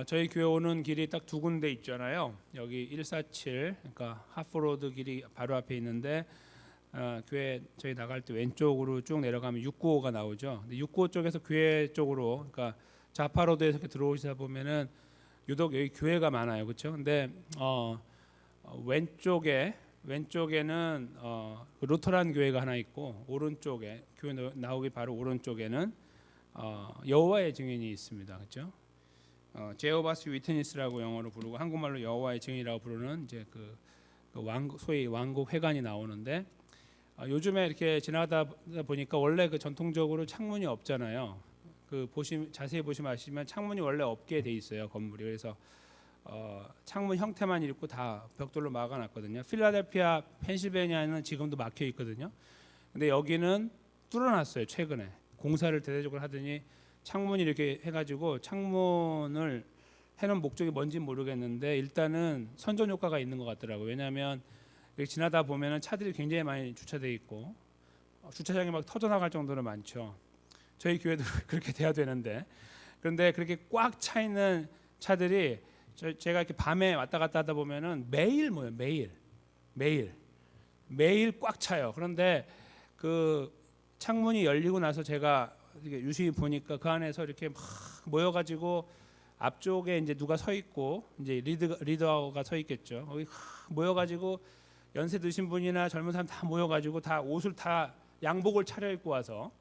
저희 교회 오는 길이 딱 두 군데 있잖아요. 여기 147, 그러니까 하프로드 길이 바로 앞에 있는데 교회 저희 나갈 때 왼쪽으로 쭉 내려가면 695가 나오죠. 근데 695 쪽에서 교회 쪽으로, 그러니까 자파로드에서 이렇게 들어오시다 보면은 유독 여기 교회가 많아요, 그렇죠? 근데 왼쪽에는 루터란 교회가 하나 있고, 오른쪽에 교회 나오기 바로 오른쪽에는 여호와의 증인이 있습니다, 그렇죠? 제호바스 위트니스라고 영어로 부르고 한국말로 여호와의 증인이라고 부르는 이제 소위 왕국 회관이 나오는데, 요즘에 이렇게 지나가다 보니까 원래 그 전통적으로 창문이 없잖아요. 자세히 보시면 아시지만 창문이 원래 없게 돼 있어요, 건물이. 그래서 창문 형태만 있고 다 벽돌로 막아놨거든요. 필라델피아, 펜실베니아는 지금도 막혀 있거든요. 근데 여기는 뚫어놨어요. 최근에 공사를 대대적으로 하더니 창문이 이렇게 해가지고, 창문을 해놓은 목적이 뭔지 모르겠는데 일단은 선전 효과가 있는 것 같더라고요. 왜냐하면 이렇게 지나다 보면은 차들이 굉장히 많이 주차돼 있고 주차장이 막 터져나갈 정도로 많죠. 저희 교회도 그렇게 돼야 되는데, 그런데 그렇게 꽉 차 있는 차들이 제가 이렇게 밤에 왔다 갔다 하다 보면은 매일 모여요. 매일 꽉 차요. 그런데 그 창문이 열리고 나서 제가 이렇게 유심히 보니까 그 안에서 이렇게 막 모여가지고, 앞쪽에 이제 누가 서 있고 이제 리더가 서 있겠죠. 거기 모여가지고 연세 드신 분이나 젊은 사람 다 모여가지고 다 옷을 다 양복을 차려입고 와서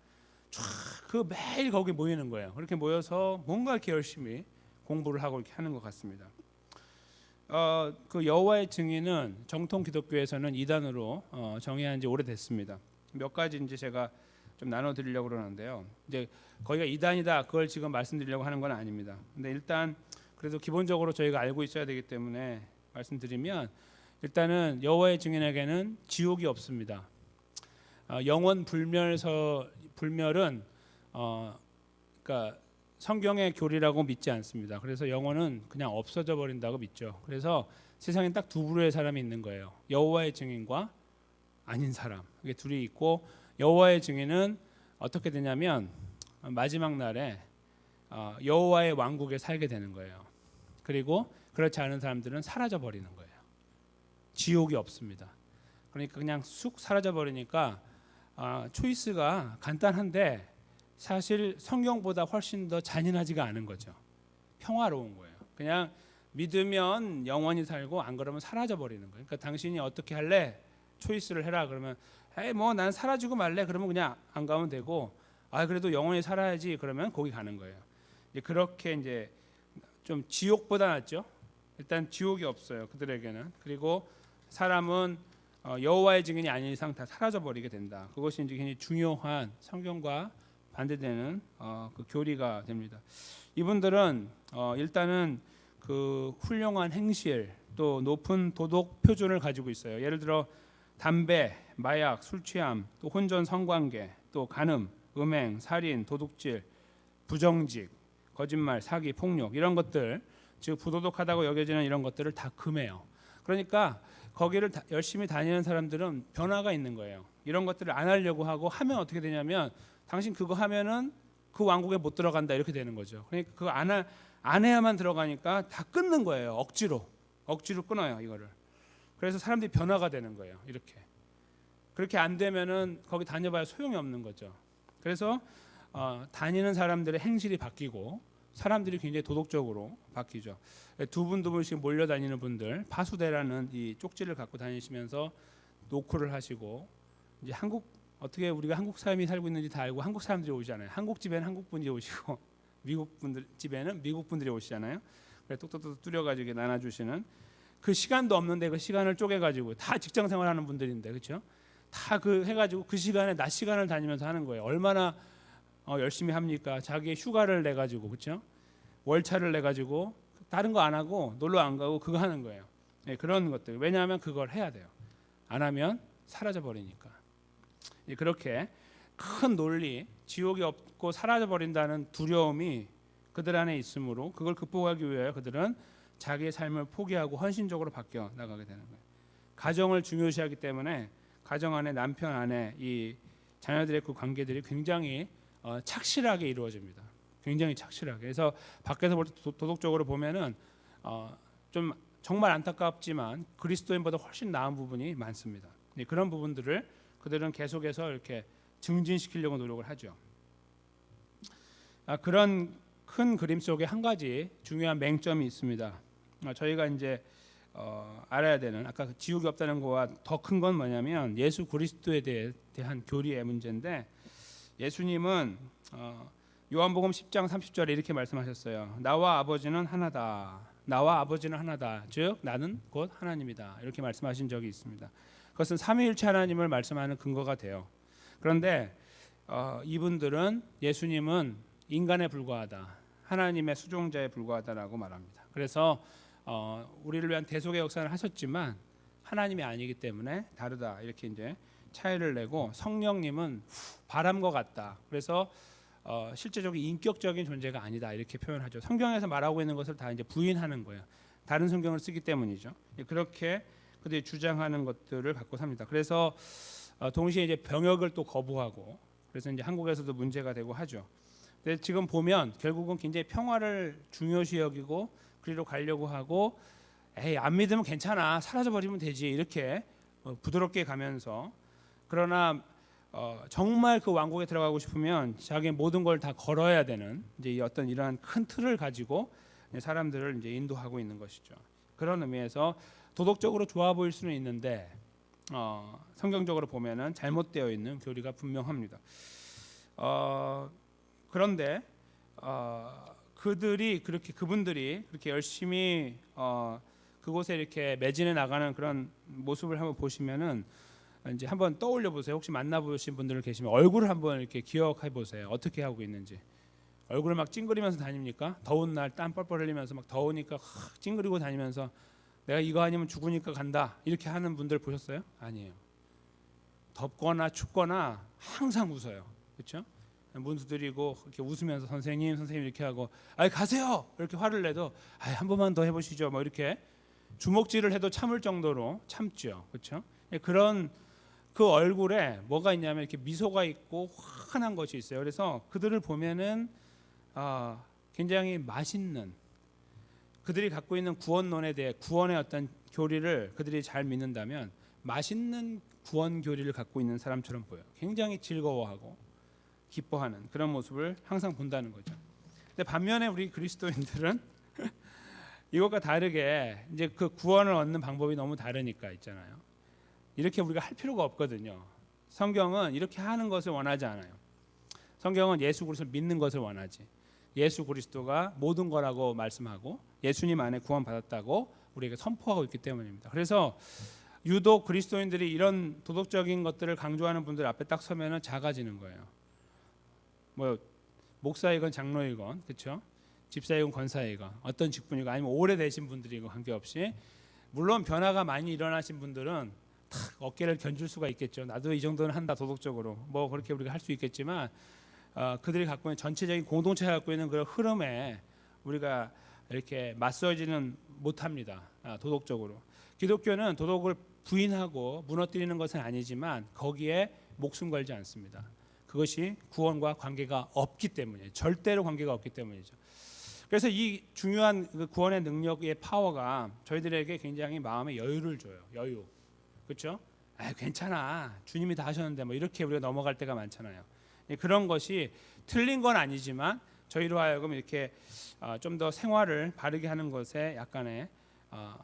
그 매일 거기 모이는 거예요. 그렇게 모여서 뭔가 이렇게 열심히 공부를 하고 이렇게 하는 것 같습니다. 그 여호와의 증인은 정통 기독교에서는 이단으로 정의한 지 오래됐습니다. 몇 가지 이제 제가 좀 나눠드리려고 그러는데요. 이제 거기가 이단이다, 그걸 지금 말씀드리려고 하는 건 아닙니다. 근데 일단 그래도 기본적으로 저희가 알고 있어야 되기 때문에 말씀드리면, 일단은 여호와의 증인에게는 지옥이 없습니다. 영원 불멸은 그러니까 성경의 교리라고 믿지 않습니다. 그래서 영혼은 그냥 없어져 버린다고 믿죠. 그래서 세상에 딱 두 부류의 사람이 있는 거예요. 여호와의 증인과 아닌 사람. 이게 둘이 있고, 여호와의 증인은 어떻게 되냐면 마지막 날에 여호와의 왕국에 살게 되는 거예요. 그리고 그렇지 않은 사람들은 사라져 버리는 거예요. 지옥이 없습니다. 그러니까 그냥 쑥 사라져 버리니까 초이스가 간단한데 사실 성경보다 훨씬 더 잔인하지가 않은 거죠. 평화로운 거예요. 그냥 믿으면 영원히 살고 안 그러면 사라져 버리는 거예요. 그러니까 당신이 어떻게 할래? 초이스를 해라. 그러면 뭐 난 사라지고 말래. 그러면 그냥 안 가면 되고, 그래도 영원히 살아야지. 그러면 거기 가는 거예요. 이제 그렇게 이제 좀 지옥보다 낫죠. 일단 지옥이 없어요, 그들에게는. 그리고 사람은 여호와의 증인이 아닌 이상 다 사라져 버리게 된다. 그것이 이제 굉장히 중요한 성경과 반대되는 그 교리가 됩니다. 이분들은 일단은 그 훌륭한 행실, 또 높은 도덕 표준을 가지고 있어요. 예를 들어 담배, 마약, 술 취함, 또 혼전 성관계, 또 간음, 음행, 살인, 도둑질, 부정직, 거짓말, 사기, 폭력, 이런 것들, 즉 부도덕하다고 여겨지는 이런 것들을 다 금해요. 그러니까 거기를 열심히 다니는 사람들은 변화가 있는 거예요. 이런 것들을 안 하려고 하고, 하면 어떻게 되냐면 당신 그거 하면은 그 왕국에 못 들어간다, 이렇게 되는 거죠. 그러니까 그거 안 해야만 들어가니까 다 끊는 거예요. 억지로 끊어요, 이거를. 그래서 사람들이 변화가 되는 거예요. 이렇게. 그렇게 안 되면은 거기 다녀봐야 소용이 없는 거죠. 그래서 다니는 사람들의 행실이 바뀌고 사람들이 굉장히 도덕적으로 바뀌죠. 두 분씩 몰려다니는 분들, 파수대라는 이 쪽지를 갖고 다니시면서 노크를 하시고, 이제 어떻게 우리가 한국 사람이 살고 있는지 다 알고 한국 사람들이 오잖아요. 한국 집에는 한국 분이 오시고 미국 분들 집에는 미국 분들이 오시잖아요. 그래서 똑똑똑 뚫어가지고 나눠주시는, 그 시간도 없는데 그 시간을 쪼개가지고, 다 직장 생활하는 분들인데, 그렇죠? 다 해가지고 그 시간에 낮 시간을 다니면서 하는 거예요. 얼마나 열심히 합니까? 자기 휴가를 내 가지고, 그렇죠? 월차를 내 가지고 다른 거 안 하고 놀러 안 가고 그거 하는 거예요. 네, 그런 것들. 왜냐하면 그걸 해야 돼요. 안 하면 사라져 버리니까. 그렇게 큰 논리, 지옥이 없고 사라져 버린다는 두려움이 그들 안에 있으므로, 그걸 극복하기 위해 그들은 자기의 삶을 포기하고 헌신적으로 바뀌어 나가게 되는 거예요. 가정을 중요시하기 때문에 가정 안에, 남편 안에 이 자녀들의 그 관계들이 굉장히 착실하게 이루어집니다. 굉장히 착실하게. 그래서 밖에서 볼 때 도덕적으로 보면은 좀 정말 안타깝지만 그리스도인보다 훨씬 나은 부분이 많습니다. 그런 부분들을 그들은 계속해서 이렇게 증진시키려고 노력을 하죠. 그런 큰 그림 속에 한 가지 중요한 맹점이 있습니다. 저희가 이제 알아야 되는, 아까 지옥이 없다는 거와 더 큰 건 뭐냐면 예수 그리스도에 대한 교리의 문제인데, 예수님은 요한복음 10장 30절에 이렇게 말씀하셨어요. 나와 아버지는 하나다. 나와 아버지는 하나다. 즉 나는 곧 하나님이다. 이렇게 말씀하신 적이 있습니다. 그것은 삼위일체 하나님을 말씀하는 근거가 돼요. 그런데 이분들은 예수님은 인간에 불과하다, 하나님의 수종자에 불과하다라고 말합니다. 그래서 우리를 위한 대속의 역사를 하셨지만 하나님이 아니기 때문에 다르다, 이렇게 이제 차이를 내고, 성령님은 바람과 같다. 그래서 실제적인 인격적인 존재가 아니다, 이렇게 표현하죠. 성경에서 말하고 있는 것을 다 이제 부인하는 거예요. 다른 성경을 쓰기 때문이죠. 그렇게 그들이 주장하는 것들을 갖고 삽니다. 그래서 동시에 이제 병역을 또 거부하고, 그래서 이제 한국에서도 문제가 되고 하죠. 근데 지금 보면 결국은 굉장히 평화를 중요시 여기고 그리로 가려고 하고, 에이 안 믿으면 괜찮아, 사라져 버리면 되지, 이렇게 부드럽게 가면서, 그러나 정말 그 왕국에 들어가고 싶으면 자기의 모든 걸 다 걸어야 되는 이제 어떤 이러한 큰 틀을 가지고 사람들을 이제 인도하고 있는 것이죠. 그런 의미에서 도덕적으로 좋아 보일 수는 있는데 성경적으로 보면은 잘못되어 있는 교리가 분명합니다. 그런데 그분들이 그렇게 열심히 그곳에 이렇게 매진해 나가는 그런 모습을 한번 보시면은 이제 한번 떠올려 보세요. 혹시 만나보신 분들 계시면 얼굴을 한번 이렇게 기억해 보세요. 어떻게 하고 있는지. 얼굴을 막 찡그리면서 다닙니까? 더운 날 땀 뻘뻘 흘리면서 막 더우니까 찡그리고 다니면서 내가 이거 아니면 죽으니까 간다, 이렇게 하는 분들 보셨어요? 아니에요. 덥거나 춥거나 항상 웃어요. 그렇죠? 문 두드리고 이렇게 웃으면서 선생님 이렇게 하고, 아이 가세요, 이렇게 화를 내도 한 번만 더 해보시죠, 뭐 이렇게 주먹질을 해도 참을 정도로 참죠. 그렇죠? 그런 그 얼굴에 뭐가 있냐면 이렇게 미소가 있고 환한 것이 있어요. 그래서 그들을 보면은 굉장히 맛있는, 그들이 갖고 있는 구원론에 대해, 구원의 어떤 교리를 그들이 잘 믿는다면 맛있는 구원 교리를 갖고 있는 사람처럼 보여요. 굉장히 즐거워하고 기뻐하는 그런 모습을 항상 본다는 거죠. 근데 반면에 우리 그리스도인들은 이것과 다르게 이제 그 구원을 얻는 방법이 너무 다르니까 있잖아요. 이렇게 우리가 할 필요가 없거든요. 성경은 이렇게 하는 것을 원하지 않아요. 성경은 예수 그리스도를 믿는 것을 원하지. 예수 그리스도가 모든 거라고 말씀하고 예수님 안에 구원받았다고 우리에게 선포하고 있기 때문입니다. 그래서 유독 그리스도인들이 이런 도덕적인 것들을 강조하는 분들 앞에 딱 서면은 작아지는 거예요. 뭐 목사이건 장로이건, 그렇죠? 집사이건 권사이건, 어떤 직분이건, 아니면 오래되신 분들이건 관계없이, 물론 변화가 많이 일어나신 분들은 탁 어깨를 견줄 수가 있겠죠. 나도 이 정도는 한다, 도덕적으로. 뭐 그렇게 우리가 할 수 있겠지만 그들이 갖고 있는 전체적인 공동체가 갖고 있는 그런 흐름에 우리가 이렇게 맞서지는 못합니다. 도덕적으로. 기독교는 도덕을 부인하고 무너뜨리는 것은 아니지만 거기에 목숨 걸지 않습니다. 그것이 구원과 관계가 없기 때문이에요. 절대로 관계가 없기 때문이죠. 그래서 이 중요한 그 구원의 능력의 파워가 저희들에게 굉장히 마음의 여유를 줘요. 여유. 그렇죠? 괜찮아, 주님이 다 하셨는데, 뭐 이렇게 우리가 넘어갈 때가 많잖아요. 그런 것이 틀린 건 아니지만 저희로 하여금 이렇게 좀 더 생활을 바르게 하는 것에 약간의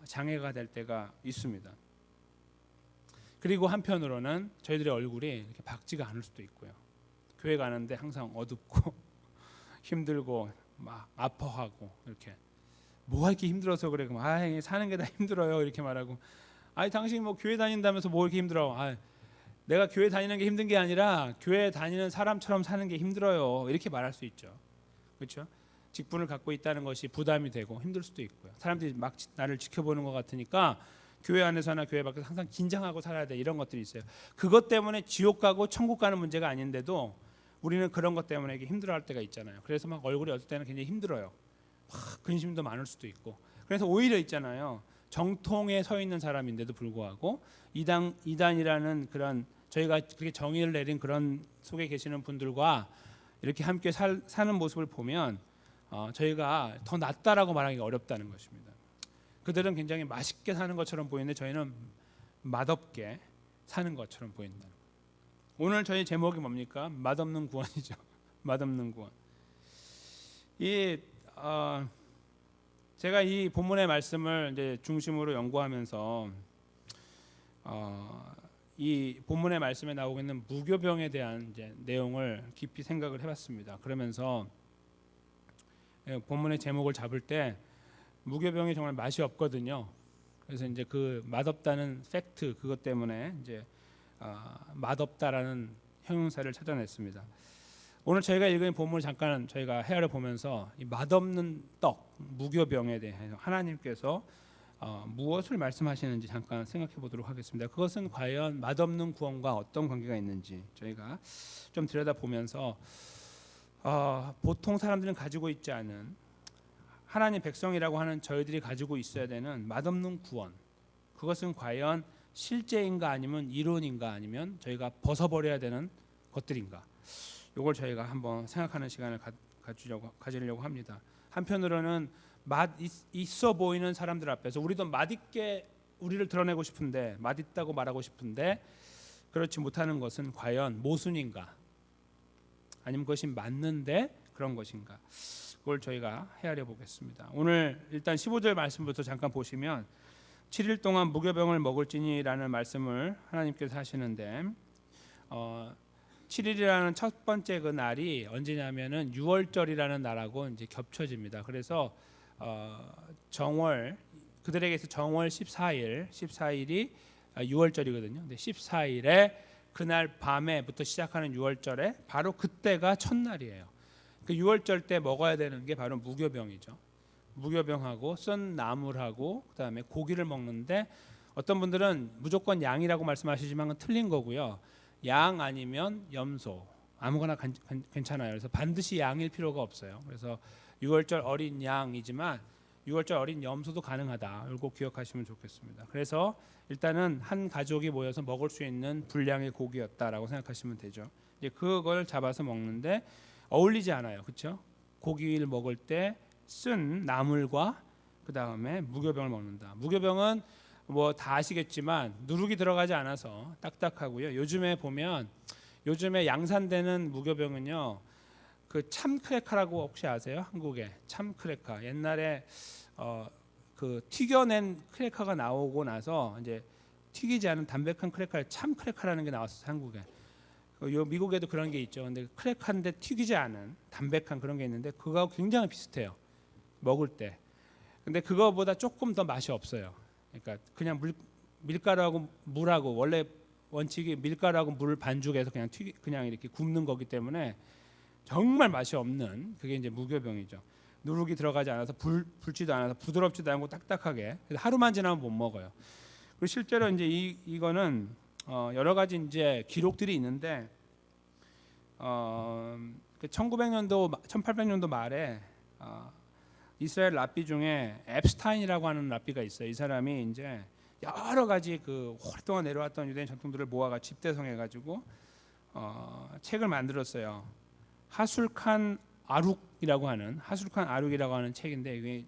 장애가 될 때가 있습니다. 그리고 한편으로는 저희들의 얼굴이 이렇게 밝지가 않을 수도 있고요. 교회 가는데 항상 어둡고 힘들고 막 아파하고, 이렇게 뭐가 이렇게 힘들어서 그래, 그럼 사는 게 다 힘들어요, 이렇게 말하고, 당신 뭐 교회 다닌다면서 뭐 이렇게 힘들어? 내가 교회 다니는 게 힘든 게 아니라 교회 다니는 사람처럼 사는 게 힘들어요, 이렇게 말할 수 있죠. 그렇죠? 직분을 갖고 있다는 것이 부담이 되고 힘들 수도 있고요. 사람들이 막 나를 지켜보는 것 같으니까 교회 안에서나 교회 밖에서 항상 긴장하고 살아야 돼, 이런 것들이 있어요. 그것 때문에 지옥 가고 천국 가는 문제가 아닌데도 우리는 그런 것 때문에 힘들어할 때가 있잖아요. 그래서 막 얼굴이 어떨 때는 굉장히 힘들어요. 막 근심도 많을 수도 있고. 그래서 오히려 있잖아요. 정통에 서 있는 사람인데도 불구하고 이단이라는 그런, 저희가 그렇게 정의를 내린 그런 속에 계시는 분들과 이렇게 함께 사는 모습을 보면 저희가 더 낫다라고 말하기가 어렵다는 것입니다. 그들은 굉장히 맛있게 사는 것처럼 보이는데 저희는 맛없게 사는 것처럼 보인다. 오늘 저희 제목이 뭡니까? 맛없는 구원이죠. 맛없는 구원. 제가 이 본문의 말씀을 이제 중심으로 연구하면서 이 본문의 말씀에 나오고 있는 무교병에 대한 이제 내용을 깊이 생각을 해봤습니다. 그러면서 본문의 제목을 잡을 때 무교병이 정말 맛이 없거든요. 그래서 이제 그 맛없다는 팩트 그것 때문에 이제 맛없다라는 형용사를 찾아냈습니다. 오늘 저희가 읽은 본문을 잠깐 저희가 헤아려 보면서 이 맛없는 떡 무교병에 대해서 하나님께서 무엇을 말씀하시는지 잠깐 생각해 보도록 하겠습니다. 그것은 과연 맛없는 구원과 어떤 관계가 있는지 저희가 좀 들여다보면서 보통 사람들은 가지고 있지 않은 하나님 백성이라고 하는 저희들이 가지고 있어야 되는 맛없는 구원, 그것은 과연 실제인가 아니면 이론인가 아니면 저희가 벗어버려야 되는 것들인가, 이걸 저희가 한번 생각하는 시간을 가지려고 합니다. 한편으로는 맛 있어 보이는 사람들 앞에서 우리도 맛있게 우리를 드러내고 싶은데, 맛있다고 말하고 싶은데 그렇지 못하는 것은 과연 모순인가 아니면 그것이 맞는데 그런 것인가, 그걸 저희가 헤아려 보겠습니다. 오늘 일단 15절 말씀부터 잠깐 보시면 7일 동안 무교병을 먹을지니라는 말씀을 하나님께서 하시는데 7일이라는 첫 번째 그 날이 언제냐면은 6월절이라는 날하고 이제 겹쳐집니다. 그래서 정월, 그들에게서 정월 14일이 6월절이거든요. 근데 14일에 그날 밤에부터 시작하는 6월절에 바로 그때가 첫날이에요. 그 6월절 때 먹어야 되는 게 바로 무교병이죠. 무교병하고 썬 나물하고 그다음에 고기를 먹는데, 어떤 분들은 무조건 양이라고 말씀하시지만 그건 틀린 거고요. 양 아니면 염소 아무거나 괜찮아요. 그래서 반드시 양일 필요가 없어요. 그래서 6월절 어린 양이지만 6월절 어린 염소도 가능하다. 이거 기억하시면 좋겠습니다. 그래서 일단은 한 가족이 모여서 먹을 수 있는 분량의 고기였다라고 생각하시면 되죠. 이제 그걸 잡아서 먹는데 어울리지 않아요, 그렇죠? 고기를 먹을 때 쓴 나물과 그 다음에 무교병을 먹는다. 무교병은 뭐 다 아시겠지만 누룩이 들어가지 않아서 딱딱하고요. 요즘에 양산되는 무교병은요, 그 참크래카라고 혹시 아세요? 한국에 참크래카. 옛날에 그 튀겨낸 크래카가 나오고 나서 이제 튀기지 않은 담백한 크래카, 참크래카라는 게 나왔어요, 한국에. 미국에도 그런 게 있죠. 근데 크래카인데 튀기지 않은 담백한 그런 게 있는데 그거하고 굉장히 비슷해요, 먹을 때. 근데 그거보다 조금 더 맛이 없어요. 그러니까 그냥 밀가루하고 물하고, 원래 원칙이 밀가루하고 물 반죽해서 그냥 이렇게 굽는 거기 때문에 정말 맛이 없는, 그게 이제 무교병이죠. 누룩이 들어가지 않아서 불지도 않아서 부드럽지도 않고 딱딱하게, 그래서 하루만 지나면 못 먹어요. 그리고 실제로 이제 이거는 여러 가지 이제 기록들이 있는데 1900년도 1800년도 말에 이스라엘 랍비 중에 앱스타인이라고 하는 랍비가 있어요. 이 사람이 이제 여러 가지 그 오랫동안 내려왔던 유대인 전통들을 모아가 집대성해 가지고 책을 만들었어요. 하술칸 아룩이라고 하는 책인데 이게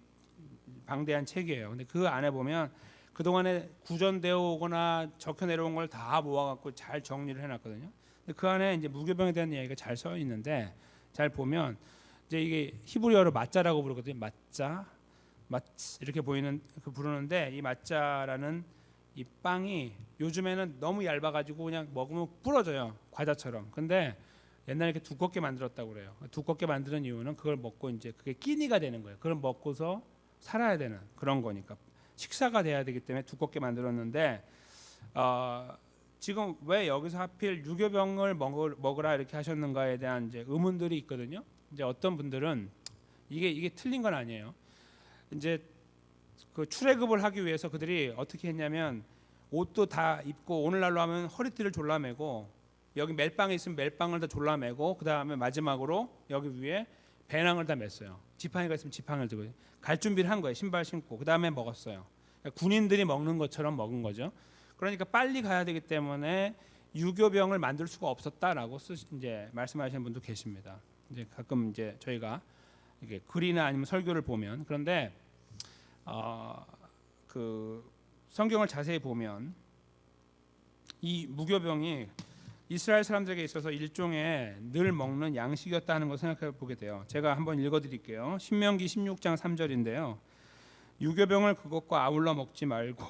방대한 책이에요. 근데 그 안에 보면 그동안에 구전되어 오거나 적혀 내려온 걸 다 모아갖고 잘 정리를 해놨거든요. 근데 그 안에 이제 무교병에 대한 이야기가 잘 써 있는데, 잘 보면 이제 이게 히브리어로 마짜라고 부르거든요. 마짜, 이렇게 부르는데, 이 마짜라는 이 빵이 요즘에는 너무 얇아가지고 그냥 먹으면 부러져요, 과자처럼. 근데 옛날에 이렇게 두껍게 만들었다고 그래요. 두껍게 만드는 이유는 그걸 먹고 이제 그게 끼니가 되는 거예요. 그걸 먹고서 살아야 되는 그런 거니까. 식사가 돼야 되기 때문에 두껍게 만들었는데 지금 왜 여기서 하필 유교병을 먹으라 이렇게 하셨는가에 대한 이제 의문들이 있거든요. 이제 어떤 분들은 이게 틀린 건 아니에요. 이제 그 출애굽을 하기 위해서 그들이 어떻게 했냐면 옷도 다 입고, 오늘날로 하면 허리띠를 졸라매고, 여기 멜빵이 있으면 멜빵을 다 졸라매고, 그 다음에 마지막으로 여기 위에 배낭을 다 맸어요. 지팡이가 있으면 지팡이를 들고 갈 준비를 한 거예요. 신발 신고. 그 다음에 먹었어요. 그러니까 군인들이 먹는 것처럼 먹은 거죠. 그러니까 빨리 가야 되기 때문에 유교병을 만들 수가 없었다라고 이제 말씀하시는 분도 계십니다. 이제 가끔 이제 저희가 이게 글이나 아니면 설교를 보면 그런데 그 성경을 자세히 보면 이 무교병이 이스라엘 사람들에게 있어서 일종의 늘 먹는 양식이었다는 걸 생각해 보게 돼요. 제가 한번 읽어드릴게요. 신명기 16장 3절인데요. 유교병을 그것과 아울러 먹지 말고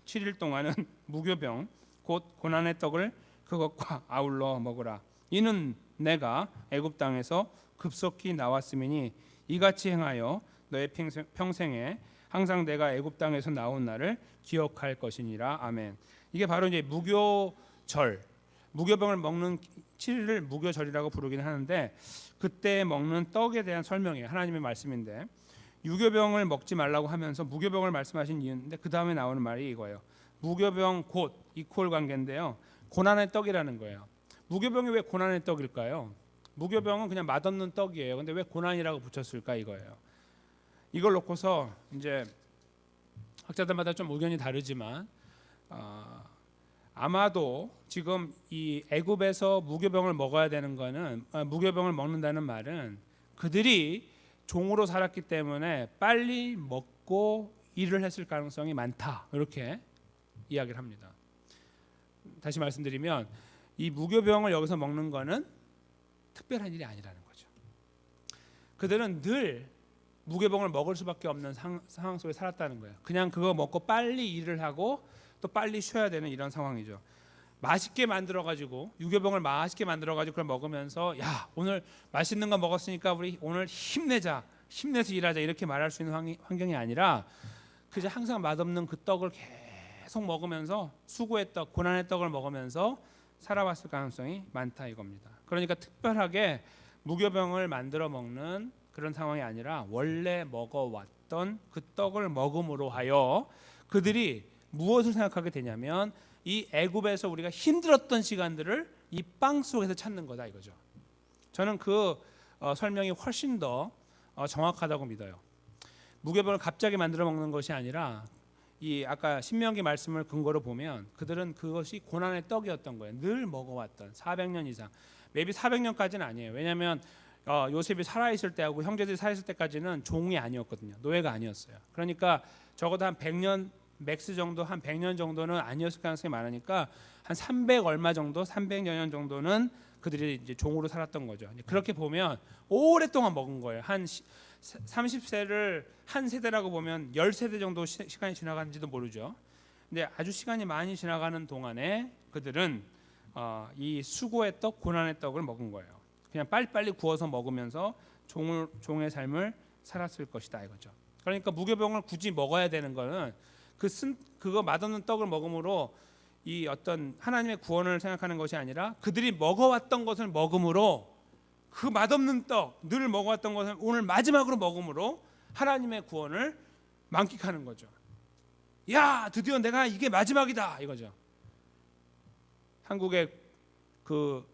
7일 동안은 무교병 곧 고난의 떡을 그것과 아울러 먹으라. 이는 내가 애굽 땅에서 급속히 나왔음이니 이같이 행하여 너의 평생에 항상 내가 애굽 땅에서 나온 날을 기억할 것이니라. 아멘. 이게 바로 이제 무교절, 무교병을 먹는 7일을 무교절이라고 부르긴 하는데 그때 먹는 떡에 대한 설명이에요. 하나님의 말씀인데 유교병을 먹지 말라고 하면서 무교병을 말씀하신 이유인데 그 다음에 나오는 말이 이거예요. 무교병 곧 이퀄 관계인데요. 고난의 떡이라는 거예요. 무교병이 왜 고난의 떡일까요? 무교병은 그냥 맛없는 떡이에요. 근데 왜 고난이라고 붙였을까 이거예요. 이걸 놓고서 이제 학자들마다 좀 의견이 다르지만 아마도 지금 이 애굽에서 무교병을 먹어야 되는 거는 무교병을 먹는다는 말은 그들이 종으로 살았기 때문에 빨리 먹고 일을 했을 가능성이 많다 이렇게 이야기를 합니다. 다시 말씀드리면 이 무교병을 여기서 먹는 거는 특별한 일이 아니라는 거죠. 그들은 늘 무교병을 먹을 수밖에 없는 상황 속에 살았다는 거예요. 그냥 그거 먹고 빨리 일을 하고 또 빨리 쉬어야 되는 이런 상황이죠. 맛있게 만들어가지고 유교병을 맛있게 만들어가지고 그걸 먹으면서 야 오늘 맛있는 거 먹었으니까 우리 오늘 힘내자, 힘내서 일하자 이렇게 말할 수 있는 환경이 아니라 그저 항상 맛없는 그 떡을 계속 먹으면서 수고의 떡, 고난의 떡을 먹으면서 살아왔을 가능성이 많다 이겁니다. 그러니까 특별하게 무교병을 만들어 먹는 그런 상황이 아니라 원래 먹어왔던 그 떡을 먹음으로 하여 그들이 무엇을 생각하게 되냐면 이 애굽에서 우리가 힘들었던 시간들을 이 빵 속에서 찾는 거다 이거죠. 저는 그 설명이 훨씬 더 정확하다고 믿어요. 무교병을 갑자기 만들어 먹는 것이 아니라 이 아까 신명기 말씀을 근거로 보면 그들은 그것이 고난의 떡이었던 거예요. 늘 먹어왔던 400년 이상. maybe 400년까지는 아니에요. 왜냐하면 요셉이 살아있을 때하고 형제들이 살아있을 때까지는 종이 아니었거든요. 노예가 아니었어요. 그러니까 적어도 한 100년 맥스 정도 한 100년 정도는 아니었을 가능성이 많으니까 한 300 얼마 정도 300여 년 정도는 그들이 이제 종으로 살았던 거죠. 그렇게 보면 오랫동안 먹은 거예요. 한 30세를 한 세대라고 보면 10세대 정도 시간이 지나가는지도 모르죠. 근데 아주 시간이 많이 지나가는 동안에 그들은 이 수고의 떡, 고난의 떡을 먹은 거예요. 그냥 빨리빨리 구워서 먹으면서 종의 삶을 살았을 것이다 이거죠. 그러니까 무교병을 굳이 먹어야 되는 거는 그거 맛없는 떡을 먹음으로 이 어떤 하나님의 구원을 생각하는 것이 아니라 그들이 먹어왔던 것을 먹음으로 그 맛없는 떡, 늘 먹어왔던 것을 오늘 마지막으로 먹음으로 하나님의 구원을 만끽하는 거죠. 야, 드디어 내가 이게 마지막이다 이거죠. 한국에 그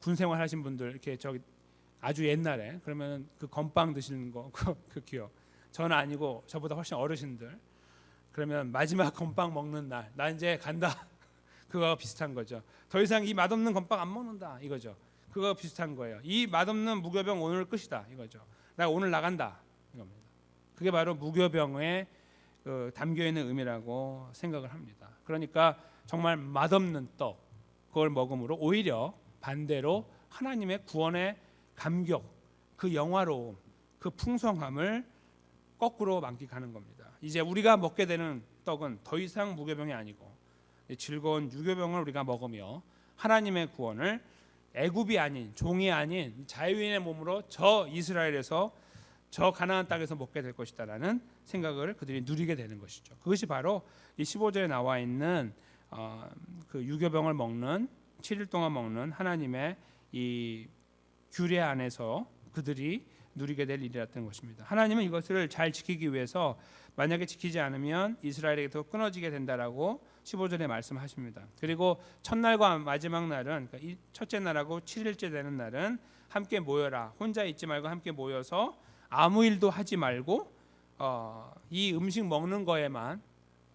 군생활 하신 분들 이렇게 저기 아주 옛날에 그러면 그 건빵 드시는 거 그 기억. 저는 아니고 저보다 훨씬 어르신들. 그러면 마지막 건빵 먹는 날, 나 이제 간다. 그거 비슷한 거죠. 더 이상 이 맛없는 건빵 안 먹는다 이거죠. 그거 비슷한 거예요. 이 맛없는 무교병 오늘 끝이다 이거죠. 나 오늘 나간다 이겁니다. 그게 바로 무교병에 담겨 있는 의미라고 생각을 합니다. 그러니까 정말 맛없는 떡 그걸 먹음으로 오히려 반대로 하나님의 구원의 감격, 그 영화로움, 그 풍성함을 거꾸로 만끽하는 겁니다. 이제 우리가 먹게 되는 떡은 더 이상 무교병이 아니고 즐거운 유교병을 우리가 먹으며 하나님의 구원을 애굽이 아닌 종이 아닌 자유인의 몸으로 저 이스라엘에서 저 가나안 땅에서 먹게 될 것이다라는 생각을 그들이 누리게 되는 것이죠. 그것이 바로 이 15절에 나와 있는 그 유교병을 먹는 7일 동안 먹는 하나님의 이 규례 안에서 그들이 누리게 될 일이었던 것입니다. 하나님은 이것을 잘 지키기 위해서 만약에 지키지 않으면 이스라엘에게도 끊어지게 된다라고 15절에 말씀하십니다. 그리고 첫날과 마지막 날은 그러니까 이 첫째 날하고 7일째 되는 날은 함께 모여라. 혼자 있지 말고 함께 모여서 아무 일도 하지 말고 이 음식 먹는 거에만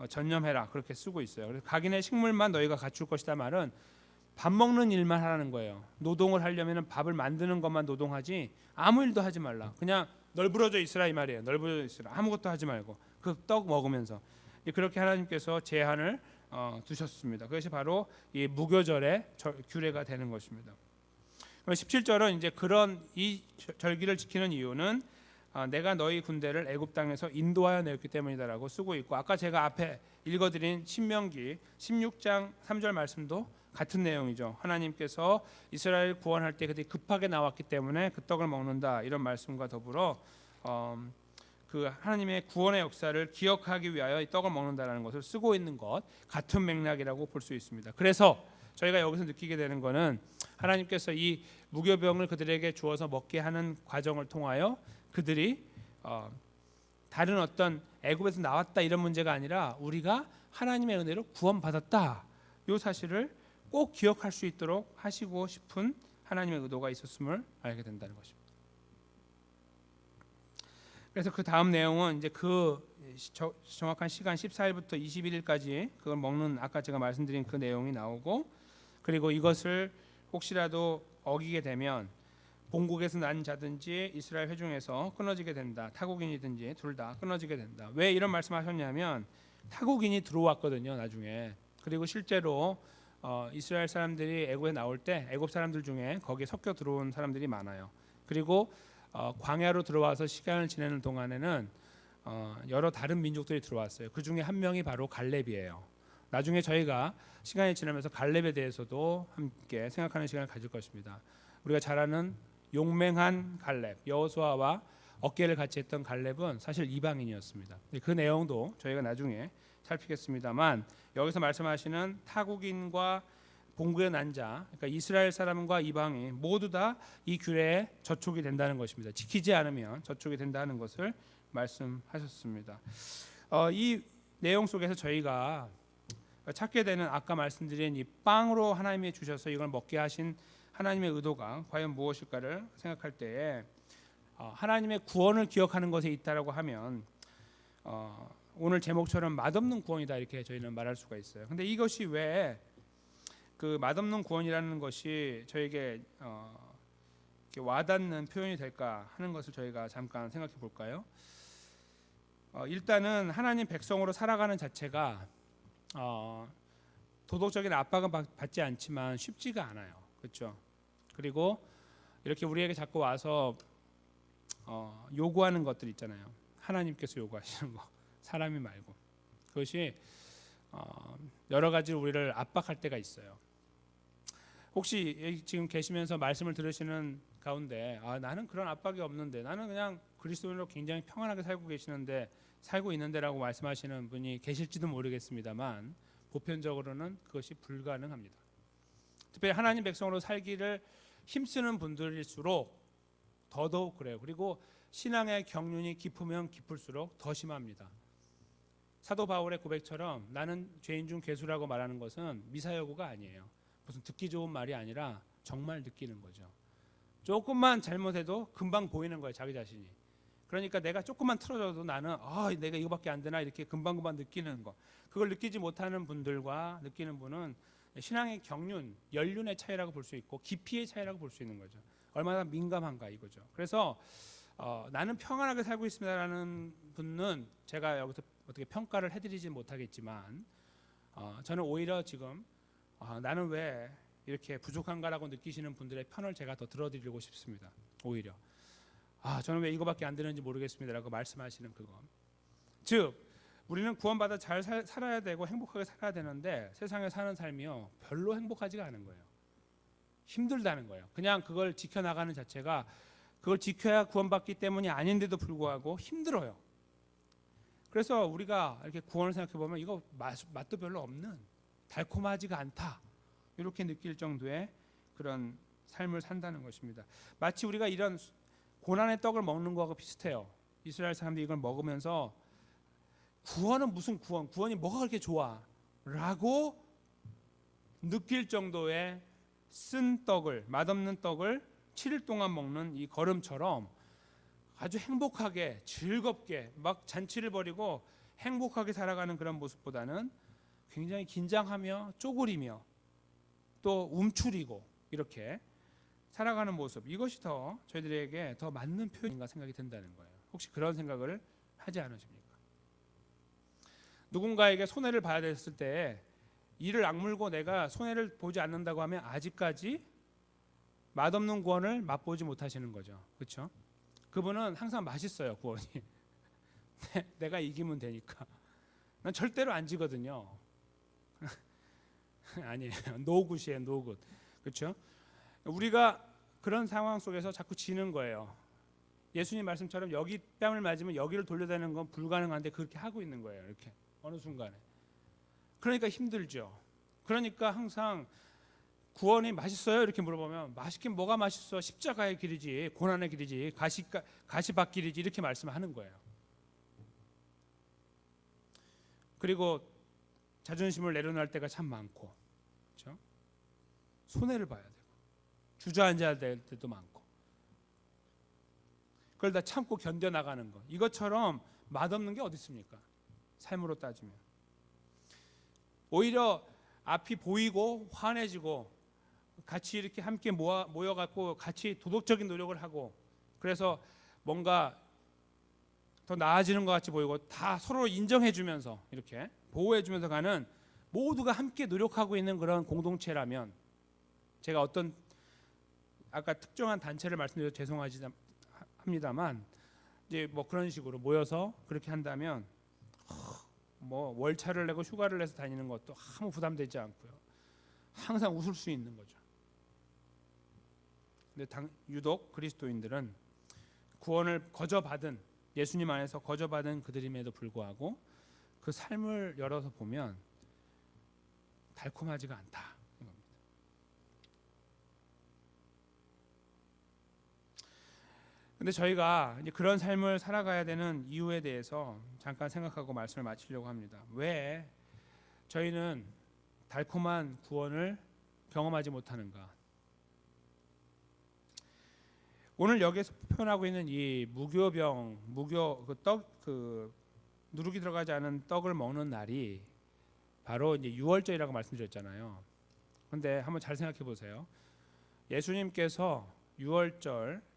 전념해라. 그렇게 쓰고 있어요. 그래서 각인의 식물만 너희가 갖출 것이다 말은 밥 먹는 일만 하라는 거예요. 노동을 하려면 밥을 만드는 것만 노동하지 아무 일도 하지 말라. 그냥 널브러져 있으라 이 말이에요. 널브러져 있으라. 아무것도 하지 말고 그 떡 먹으면서 그렇게 하나님께서 제한을 두셨습니다. 그것이 바로 이 무교절의 규례가 되는 것입니다. 17절은 이제 그런 이 절기를 지키는 이유는 내가 너희 군대를 애굽 땅에서 인도하여 내었기 때문이다라고 쓰고 있고, 아까 제가 앞에 읽어드린 신명기 16장 3절 말씀도 같은 내용이죠. 하나님께서 이스라엘 구원할 때 그들이 급하게 나왔기 때문에 그 떡을 먹는다, 이런 말씀과 더불어 그 하나님의 구원의 역사를 기억하기 위하여 이 떡을 먹는다라는 것을 쓰고 있는 것, 같은 맥락이라고 볼 수 있습니다. 그래서 저희가 여기서 느끼게 되는 것은 하나님께서 이 무교병을 그들에게 주어서 먹게 하는 과정을 통하여 그들이 다른 어떤 애굽에서 나왔다 이런 문제가 아니라 우리가 하나님의 은혜로 구원받았다, 이 사실을 꼭 기억할 수 있도록 하시고 싶은 하나님의 의도가 있었음을 알게 된다는 것입니다. 그래서 그 다음 내용은 이제 그 정확한 시간 14일부터 21일까지 그걸 먹는, 아까 제가 말씀드린 그 내용이 나오고, 그리고 이것을 혹시라도 어기게 되면 본국에서 난 자든지 이스라엘 회중에서 끊어지게 된다. 타국인이든지 둘 다 끊어지게 된다. 왜 이런 말씀하셨냐면 타국인이 들어왔거든요, 나중에. 그리고 실제로 이스라엘 사람들이 애굽에 나올 때 애굽 사람들 중에 거기에 섞여 들어온 사람들이 많아요. 그리고 광야로 들어와서 시간을 지내는 동안에는 여러 다른 민족들이 들어왔어요. 그 중에 한 명이 바로 갈렙이에요. 나중에 저희가 시간이 지나면서 갈렙에 대해서도 함께 생각하는 시간을 가질 것입니다. 우리가 잘 아는 용맹한 갈렙, 여호수아와 어깨를 같이 했던 갈렙은 사실 이방인이었습니다. 그 내용도 저희가 나중에 살피겠습니다만, 여기서 말씀하시는 타국인과 본국에 난 자, 그러니까 이스라엘 사람과 이방인 모두 다 이 규례에 저촉이 된다는 것입니다. 지키지 않으면 저촉이 된다는 것을 말씀하셨습니다. 이 내용 속에서 저희가 찾게 되는, 아까 말씀드린 이 빵으로 하나님이 주셔서 이걸 먹게 하신 하나님의 의도가 과연 무엇일까를 생각할 때에 하나님의 구원을 기억하는 것에 있다라고 하면 오늘 제목처럼 맛없는 구원이다, 이렇게 저희는 말할 수가 있어요. 근데 이것이 왜 그 맛없는 구원이라는 것이 저에게 이렇게 와닿는 표현이 될까 하는 것을 저희가 잠깐 생각해 볼까요? 일단은 하나님 백성으로 살아가는 자체가 도덕적인 압박은 받지 않지만 쉽지가 않아요. 그렇죠? 그리고 이렇게 우리에게 자꾸 와서 요구하는 것들 있잖아요. 하나님께서 요구하시는 거, 사람이 말고. 그것이 여러 가지로 우리를 압박할 때가 있어요. 혹시 지금 계시면서 말씀을 들으시는 가운데 나는 그런 압박이 없는데, 나는 그냥 그리스도인으로 굉장히 평안하게 살고 있는데라고 말씀하시는 분이 계실지도 모르겠습니다만, 보편적으로는 그것이 불가능합니다. 특별히 하나님 백성으로 살기를 힘쓰는 분들일수록 더더욱 그래요. 그리고 신앙의 경륜이 깊으면 깊을수록 더 심합니다. 사도 바울의 고백처럼 나는 죄인 중 괴수라고 말하는 것은 미사여구가 아니에요. 무슨 듣기 좋은 말이 아니라 정말 느끼는 거죠. 조금만 잘못해도 금방 보이는 거예요, 자기 자신이. 그러니까 내가 조금만 틀어져도 나는 내가 이거밖에 안 되나, 이렇게 금방금방 느끼는 거. 그걸 느끼지 못하는 분들과 느끼는 분은 신앙의 경륜, 연륜의 차이라고 볼 수 있고 깊이의 차이라고 볼 수 있는 거죠. 얼마나 민감한가 이거죠. 그래서 나는 평안하게 살고 있습니다라는 분은 제가 여기서 어떻게 평가를 해드리지 못하겠지만, 저는 오히려 지금 나는 왜 이렇게 부족한가라고 느끼시는 분들의 편을 제가 더 들어드리고 싶습니다. 오히려 저는 왜 이거밖에 안 되는지 모르겠습니다라고 말씀하시는 그거. 즉 우리는 구원받아 잘 살아야 되고 행복하게 살아야 되는데 세상에 사는 삶이요 별로 행복하지가 않은 거예요. 힘들다는 거예요. 그냥 그걸 지켜나가는 자체가, 그걸 지켜야 구원받기 때문이 아닌데도 불구하고 힘들어요. 그래서 우리가 이렇게 구원을 생각해 보면 이거 맛도 별로 없는, 달콤하지가 않다, 이렇게 느낄 정도의 그런 삶을 산다는 것입니다. 마치 우리가 이런 고난의 떡을 먹는 거하고 비슷해요. 이스라엘 사람들이 이걸 먹으면서 구원은 무슨 구원이 뭐가 그렇게 좋아? 라고 느낄 정도의 쓴 떡을, 맛없는 떡을 7일 동안 먹는 이 걸음처럼 아주 행복하게 즐겁게 막 잔치를 벌이고 행복하게 살아가는 그런 모습보다는 굉장히 긴장하며 쪼그리며 또 움츠리고 이렇게 살아가는 모습, 이것이 더 저희들에게 더 맞는 표현인가 생각이 든다는 거예요. 혹시 그런 생각을 하지 않으십니까? 누군가에게 손해를 봐야 됐을 때 이를 악물고 내가 손해를 보지 않는다고 하면 아직까지 맛없는 구원을 맛보지 못하시는 거죠. 그렇죠? 그분은 항상 맛있어요, 구원이. 내가 이기면 되니까. 난 절대로 안 지거든요. 아니에요. 노굿이에요, 노굿. 그렇죠? 우리가 그런 상황 속에서 자꾸 지는 거예요. 예수님 말씀처럼 여기 뺨을 맞으면 여기를 돌려대는 건 불가능한데 그렇게 하고 있는 거예요. 이렇게 어느 순간에. 그러니까 힘들죠. 그러니까 항상 구원이 맛있어요? 이렇게 물어보면 맛있긴 뭐가 맛있어? 십자가의 길이지, 고난의 길이지, 가시밭길이지 이렇게 말씀하는 거예요. 그리고 자존심을 내려놓을 때가 참 많고, 그렇죠? 손해를 봐야 되고, 주저앉아야 될 때도 많고, 그걸 다 참고 견뎌 나가는 거. 이것처럼 맛없는 게 어디 있습니까? 삶으로 따지면 오히려 앞이 보이고 환해지고 같이 이렇게 함께 모여갖고 같이 도덕적인 노력을 하고 그래서 뭔가 더 나아지는 것 같이 보이고 다 서로 인정해주면서 이렇게 보호해주면서 가는 모두가 함께 노력하고 있는 그런 공동체라면 제가 어떤 아까 특정한 단체를 말씀드려서 죄송합니다만 이제 뭐 그런 식으로 모여서 그렇게 한다면 뭐 월차를 내고 휴가를 내서 다니는 것도 아무 부담되지 않고요. 항상 웃을 수 있는 거죠. 근데 유독 그리스도인들은 구원을 거저받은 예수님 안에서 거저받은 그들임에도 불구하고 그 삶을 열어서 보면 달콤하지가 않다. 근데 저희가 이제 그런 삶을 살아가야 되는 이유에 대해서 잠깐 생각하고 말씀을 마치려고 합니다. 왜 저희는 달콤한 구원을 경험하지 못하는가? 오늘 여기에서 표현하고 있는 이 무교병, 누룩이 들어가지 않은 떡을 먹는 날이 바로 이제 유월절이라고 말씀드렸잖아요. 그런데 한번 잘 생각해 보세요. 예수님께서 유월절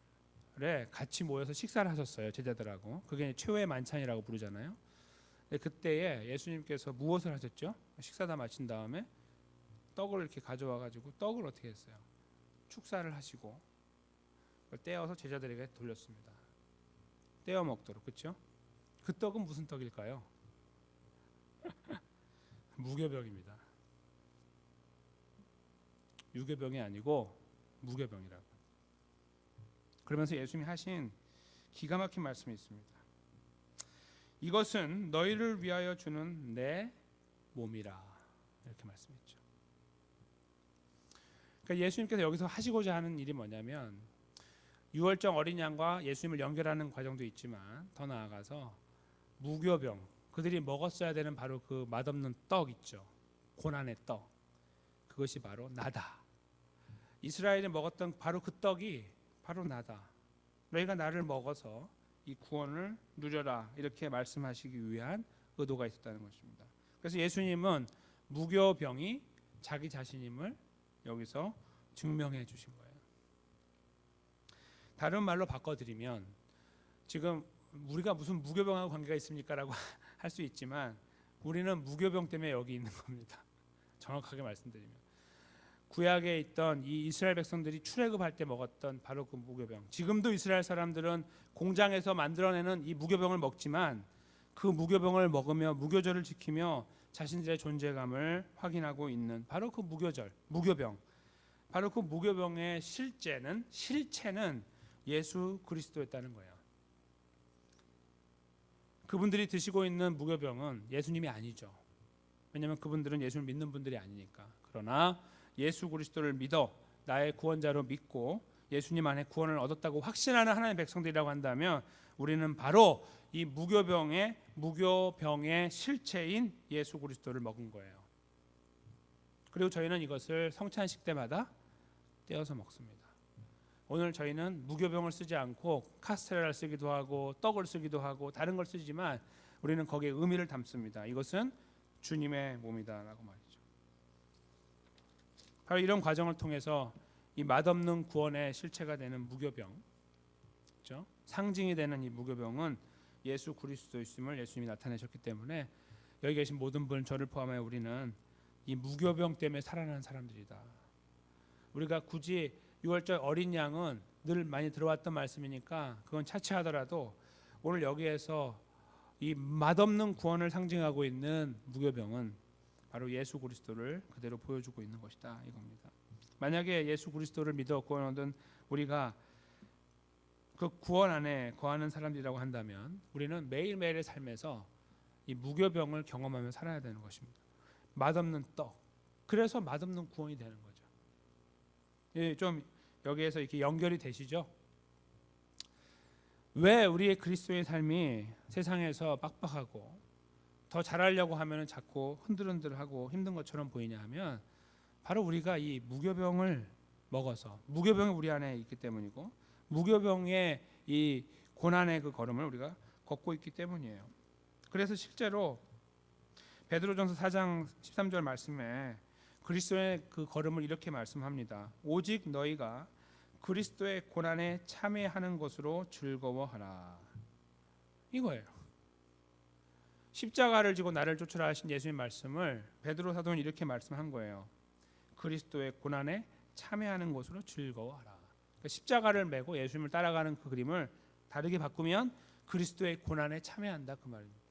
같이 모여서 식사를 하셨어요, 제자들하고. 그게 최후의 만찬이라고 부르잖아요. 그때에 예수님께서 무엇을 하셨죠? 식사 다 마친 다음에 떡을 이렇게 가져와 가지고 떡을 어떻게 했어요? 축사를 하시고 그걸 떼어서 제자들에게 돌렸습니다. 떼어 먹도록. 그렇죠? 그 떡은 무슨 떡일까요? 무교병입니다. 유교병이 아니고 무교병이라고. 그러면서 예수님이 하신 기가 막힌 말씀이 있습니다. 이것은 너희를 위하여 주는 내 몸이라 이렇게 말씀했죠. 그러니까 예수님께서 여기서 하시고자 하는 일이 뭐냐면 유월절 어린 양과 예수님을 연결하는 과정도 있지만 더 나아가서 무교병, 그들이 먹었어야 되는 바로 그 맛없는 떡 있죠. 고난의 떡. 그것이 바로 나다. 이스라엘이 먹었던 바로 그 떡이 바로 나다. 너희가 나를 먹어서 이 구원을 누려라. 이렇게 말씀하시기 위한 의도가 있었다는 것입니다. 그래서 예수님은 무교병이 자기 자신임을 여기서 증명해 주신 거예요. 다른 말로 바꿔드리면 지금 우리가 무슨 무교병하고 관계가 있습니까? 라고 할 수 있지만 우리는 무교병 때문에 여기 있는 겁니다. 정확하게 말씀드리면 구약에 있던 이 이스라엘 백성들이 출애굽할 때 먹었던 바로 그 무교병. 지금도 이스라엘 사람들은 공장에서 만들어내는 이 무교병을 먹지만 그 무교병을 먹으며 무교절을 지키며 자신들의 존재감을 확인하고 있는 바로 그 무교병. 바로 그 무교병의 실체는 예수 그리스도였다는 거예요. 그분들이 드시고 있는 무교병은 예수님이 아니죠. 왜냐하면 그분들은 예수를 믿는 분들이 아니니까. 그러나 예수 그리스도를 믿어 나의 구원자로 믿고 예수님 안에 구원을 얻었다고 확신하는 하나님의 백성들이라고 한다면 우리는 바로 이 무교병의 실체인 예수 그리스도를 먹은 거예요. 그리고 저희는 이것을 성찬식 때마다 떼어서 먹습니다. 오늘 저희는 무교병을 쓰지 않고 카스테라를 쓰기도 하고 떡을 쓰기도 하고 다른 걸 쓰지만 우리는 거기에 의미를 담습니다. 이것은 주님의 몸이다라고 말이죠. 바로 이런 과정을 통해서 이 맛없는 구원의 실체가 되는 무교병, 그렇죠? 상징이 되는 이 무교병은 예수 그리스도였음을 예수님이 나타내셨기 때문에 여기 계신 모든 분, 저를 포함하여 우리는 이 무교병 때문에 살아나는 사람들이다. 우리가 굳이 6월절 어린 양은 늘 많이 들어왔던 말씀이니까 그건 차치하더라도 오늘 여기에서 이 맛없는 구원을 상징하고 있는 무교병은 바로 예수 그리스도를 그대로 보여주고 있는 것이다 이겁니다. 만약에 예수 그리스도를 믿어 구원 얻은 우리가 그 구원 안에 거하는 사람들이라고 한다면 우리는 매일매일의 삶에서 이 무교병을 경험하며 살아야 되는 것입니다. 맛없는 떡, 그래서 맛없는 구원이 되는 거죠. 예, 좀 여기에서 이렇게 연결이 되시죠? 왜 우리의 그리스도의 삶이 세상에서 빡빡하고 더 잘하려고 하면 자꾸 흔들흔들하고 힘든 것처럼 보이냐 하면 바로 우리가 이 무교병을 먹어서, 무교병이 우리 안에 있기 때문이고 무교병의 이 고난의 그 걸음을 우리가 걷고 있기 때문이에요. 그래서 실제로 베드로전서 4장 13절 말씀에 그리스도의 그 걸음을 이렇게 말씀합니다. 오직 너희가 그리스도의 고난에 참여하는 것으로 즐거워하라. 이거예요. 십자가를 지고 나를 쫓으라 하신 예수님의 말씀을 베드로 사도는 이렇게 말씀한 거예요. 그리스도의 고난에 참여하는 것으로 즐거워하라. 그러니까 십자가를 메고 예수님을 따라가는 그 그림을 다르게 바꾸면 그리스도의 고난에 참여한다 그 말입니다.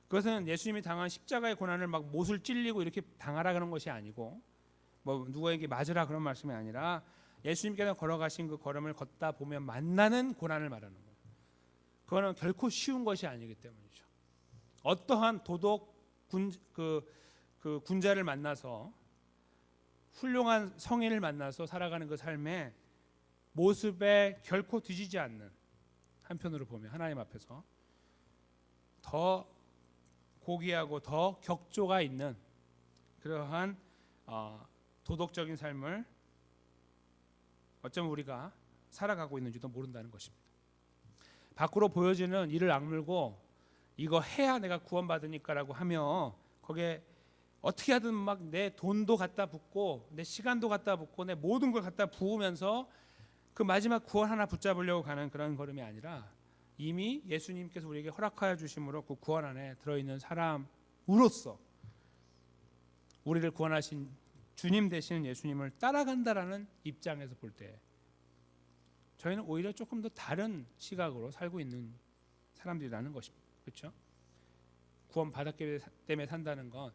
그것은 예수님이 당한 십자가의 고난을 막 못을 찔리고 이렇게 당하라 그런 것이 아니고 뭐 누구에게 맞으라 그런 말씀이 아니라 예수님께서 걸어가신 그 걸음을 걷다 보면 만나는 고난을 말하는 거예요. 그거는 결코 쉬운 것이 아니기 때문이죠. 어떠한 도덕 군자를 만나서 훌륭한 성인을 만나서 살아가는 그 삶의 모습에 결코 뒤지지 않는, 한편으로 보면 하나님 앞에서 더 고귀하고 더 격조가 있는 그러한 도덕적인 삶을 어쩌면 우리가 살아가고 있는지도 모른다는 것입니다. 밖으로 보여지는 이를 악물고 이거 해야 내가 구원받으니까라고 하며 거기에 어떻게 하든 막 내 돈도 갖다 붓고 내 시간도 갖다 붓고 내 모든 걸 갖다 부으면서 그 마지막 구원 하나 붙잡으려고 가는 그런 걸음이 아니라 이미 예수님께서 우리에게 허락하여 주심으로 그 구원 안에 들어있는 사람으로서 우리를 구원하신 주님 되시는 예수님을 따라간다라는 입장에서 볼 때 저희는 오히려 조금 더 다른 시각으로 살고 있는 사람들이라는 것입니다. 그렇죠? 구원 받았기 때문에 산다는 건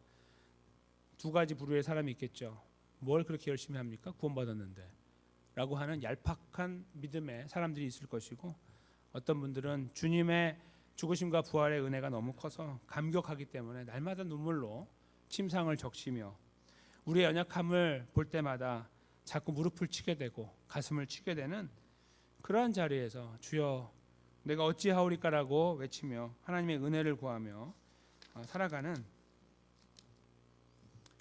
두 가지 부류의 사람이 있겠죠. 뭘 그렇게 열심히 합니까? 구원 받았는데 라고 하는 얄팍한 믿음의 사람들이 있을 것이고 어떤 분들은 주님의 죽으심과 부활의 은혜가 너무 커서 감격하기 때문에 날마다 눈물로 침상을 적시며 우리의 연약함을 볼 때마다 자꾸 무릎을 치게 되고 가슴을 치게 되는 그러한 자리에서 주여 내가 어찌하오리까라고 외치며 하나님의 은혜를 구하며 살아가는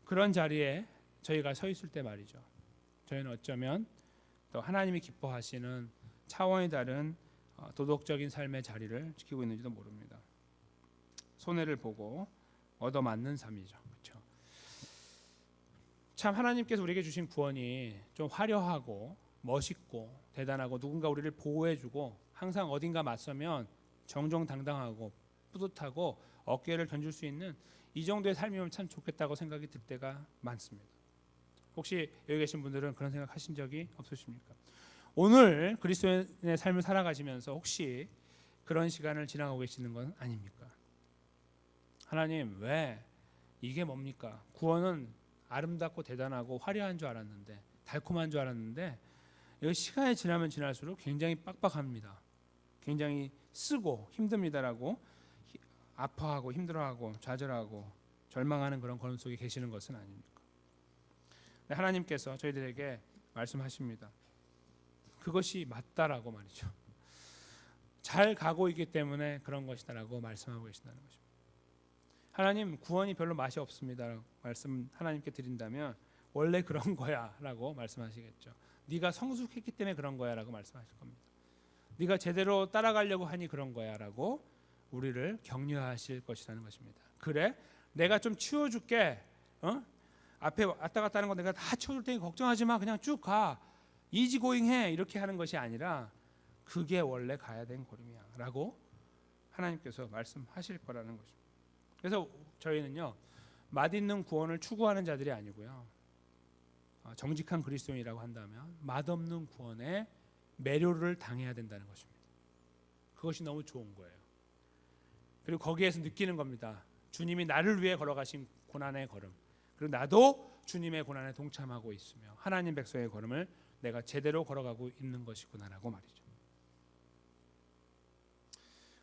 그런 자리에 저희가 서 있을 때 말이죠. 저희는 어쩌면 또 하나님이 기뻐하시는 차원이 다른 도덕적인 삶의 자리를 지키고 있는지도 모릅니다. 손해를 보고 얻어맞는 삶이죠. 그렇죠? 참 하나님께서 우리에게 주신 구원이 좀 화려하고 멋있고 대단하고 누군가 우리를 보호해주고 항상 어딘가 맞서면 정정당당하고 뿌듯하고 어깨를 견줄 수 있는 이 정도의 삶이면 참 좋겠다고 생각이 들 때가 많습니다. 혹시 여기 계신 분들은 그런 생각하신 적이 없으십니까? 오늘 그리스도인의 삶을 살아가시면서 혹시 그런 시간을 지나가고 계시는 건 아닙니까? 하나님 왜 이게 뭡니까? 구원은 아름답고 대단하고 화려한 줄 알았는데 달콤한 줄 알았는데 이 시간이 지나면 지날수록 굉장히 빡빡합니다. 굉장히 쓰고 힘듭니다라고 아파하고 힘들어하고 좌절하고 절망하는 그런 걸음 속에 계시는 것은 아닙니까? 하나님께서 저희들에게 말씀하십니다. 그것이 맞다라고 말이죠. 잘 가고 있기 때문에 그런 것이다라고 말씀하고 계신다는 것입니다. 하나님 구원이 별로 맛이 없습니다. 말씀 하나님께 드린다면 원래 그런 거야라고 말씀하시겠죠. 네가 성숙했기 때문에 그런 거야라고 말씀하실 겁니다. 네가 제대로 따라가려고 하니 그런 거야라고 우리를 격려하실 것이라는 것입니다. 그래, 내가 좀 치워줄게. 앞에 왔다 갔다 하는 거 내가 다 치워줄 테니 걱정하지 마. 그냥 쭉 가. 이지고잉해. 이렇게 하는 것이 아니라 그게 원래 가야 된 걸음이야 라고 하나님께서 말씀하실 거라는 것입니다. 그래서 저희는요, 맛있는 구원을 추구하는 자들이 아니고요, 정직한 그리스도인이라고 한다면 맛없는 구원에 매료를 당해야 된다는 것입니다. 그것이 너무 좋은 거예요. 그리고 거기에서 느끼는 겁니다. 주님이 나를 위해 걸어가신 고난의 걸음, 그리고 나도 주님의 고난에 동참하고 있으며 하나님 백성의 걸음을 내가 제대로 걸어가고 있는 것이구나라고 말이죠.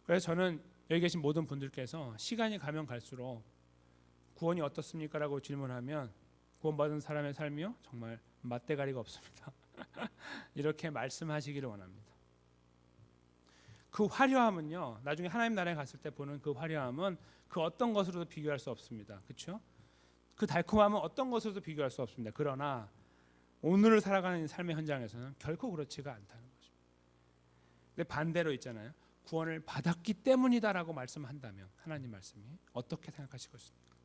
그래서 저는 여기 계신 모든 분들께서 시간이 가면 갈수록 구원이 어떻습니까? 라고 질문하면 구원받은 사람의 삶이요? 정말 맛대가리가 없습니다. 이렇게 말씀하시기를 원합니다. 그 화려함은요, 나중에 하나님 나라에 갔을 때 보는 그 화려함은 그 어떤 것으로도 비교할 수 없습니다. 그렇죠? 그 달콤함은 어떤 것으로도 비교할 수 없습니다. 그러나 오늘을 살아가는 삶의 현장에서는 결코 그렇지가 않다는 것입니다. 근데 반대로 있잖아요. 구원을 받았기 때문이다라고 말씀한다면 하나님 말씀이 어떻게 생각하실 것입니까?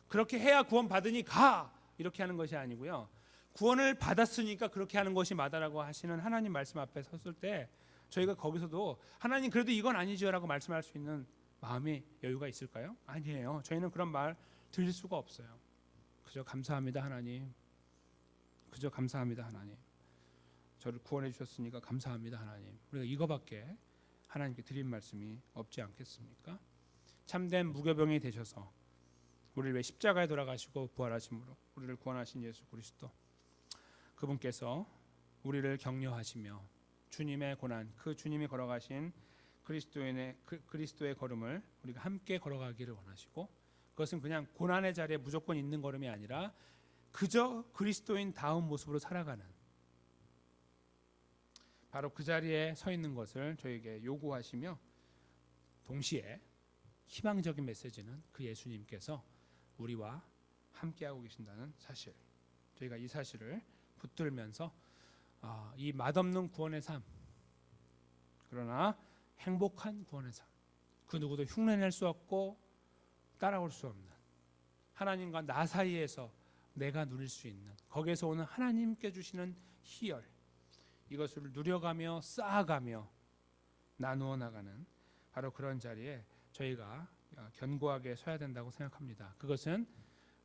그렇게 해야 구원 받으니 가! 이렇게 하는 것이 아니고요. 구원을 받았으니까 그렇게 하는 것이 맞다라고 하시는 하나님 말씀 앞에 섰을 때 저희가 거기서도 하나님 그래도 이건 아니죠라고 말씀할 수 있는 마음의 여유가 있을까요? 아니에요. 저희는 그런 말 들릴 수가 없어요. 그저 감사합니다 하나님. 그저 감사합니다 하나님. 저를 구원해 주셨으니까 감사합니다 하나님. 우리가 이거밖에 하나님께 드린 말씀이 없지 않겠습니까? 참된 무교병이 되셔서 우리를 왜 십자가에 돌아가시고 부활하심으로 우리를 구원하신 예수 그리스도, 그분께서 우리를 격려하시며 주님의 고난, 그 주님이 걸어가신 그리스도의 걸음을 우리가 함께 걸어가기를 원하시고, 그것은 그냥 고난의 자리에 무조건 있는 걸음이 아니라 그저 그리스도인 다운 모습으로 살아가는, 바로 그 자리에 서 있는 것을 저에게 요구하시며, 동시에 희망적인 메시지는 그 예수님께서 우리와 함께하고 계신다는 사실, 저희가 이 사실을 붙들면서 이 맛없는 구원의 삶, 그러나 행복한 구원의 삶, 그 누구도 흉내낼 수 없고 따라올 수 없는 하나님과 나 사이에서 내가 누릴 수 있는, 거기에서 오는 하나님께 주시는 희열, 이것을 누려가며 쌓아가며 나누어 나가는 바로 그런 자리에 저희가 견고하게 서야 된다고 생각합니다. 그것은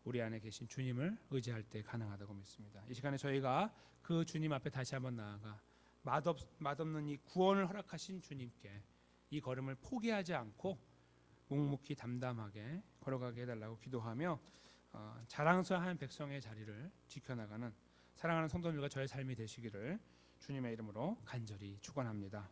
우리 안에 계신 주님을 의지할 때 가능하다고 믿습니다. 이 시간에 저희가 그 주님 앞에 다시 한번 나아가 맛없는 이 구원을 허락하신 주님께 이 걸음을 포기하지 않고 묵묵히 담담하게 걸어가게 해달라고 기도하며 자랑스러운 백성의 자리를 지켜나가는 사랑하는 성도들과 저의 삶이 되시기를 주님의 이름으로 간절히 축원합니다.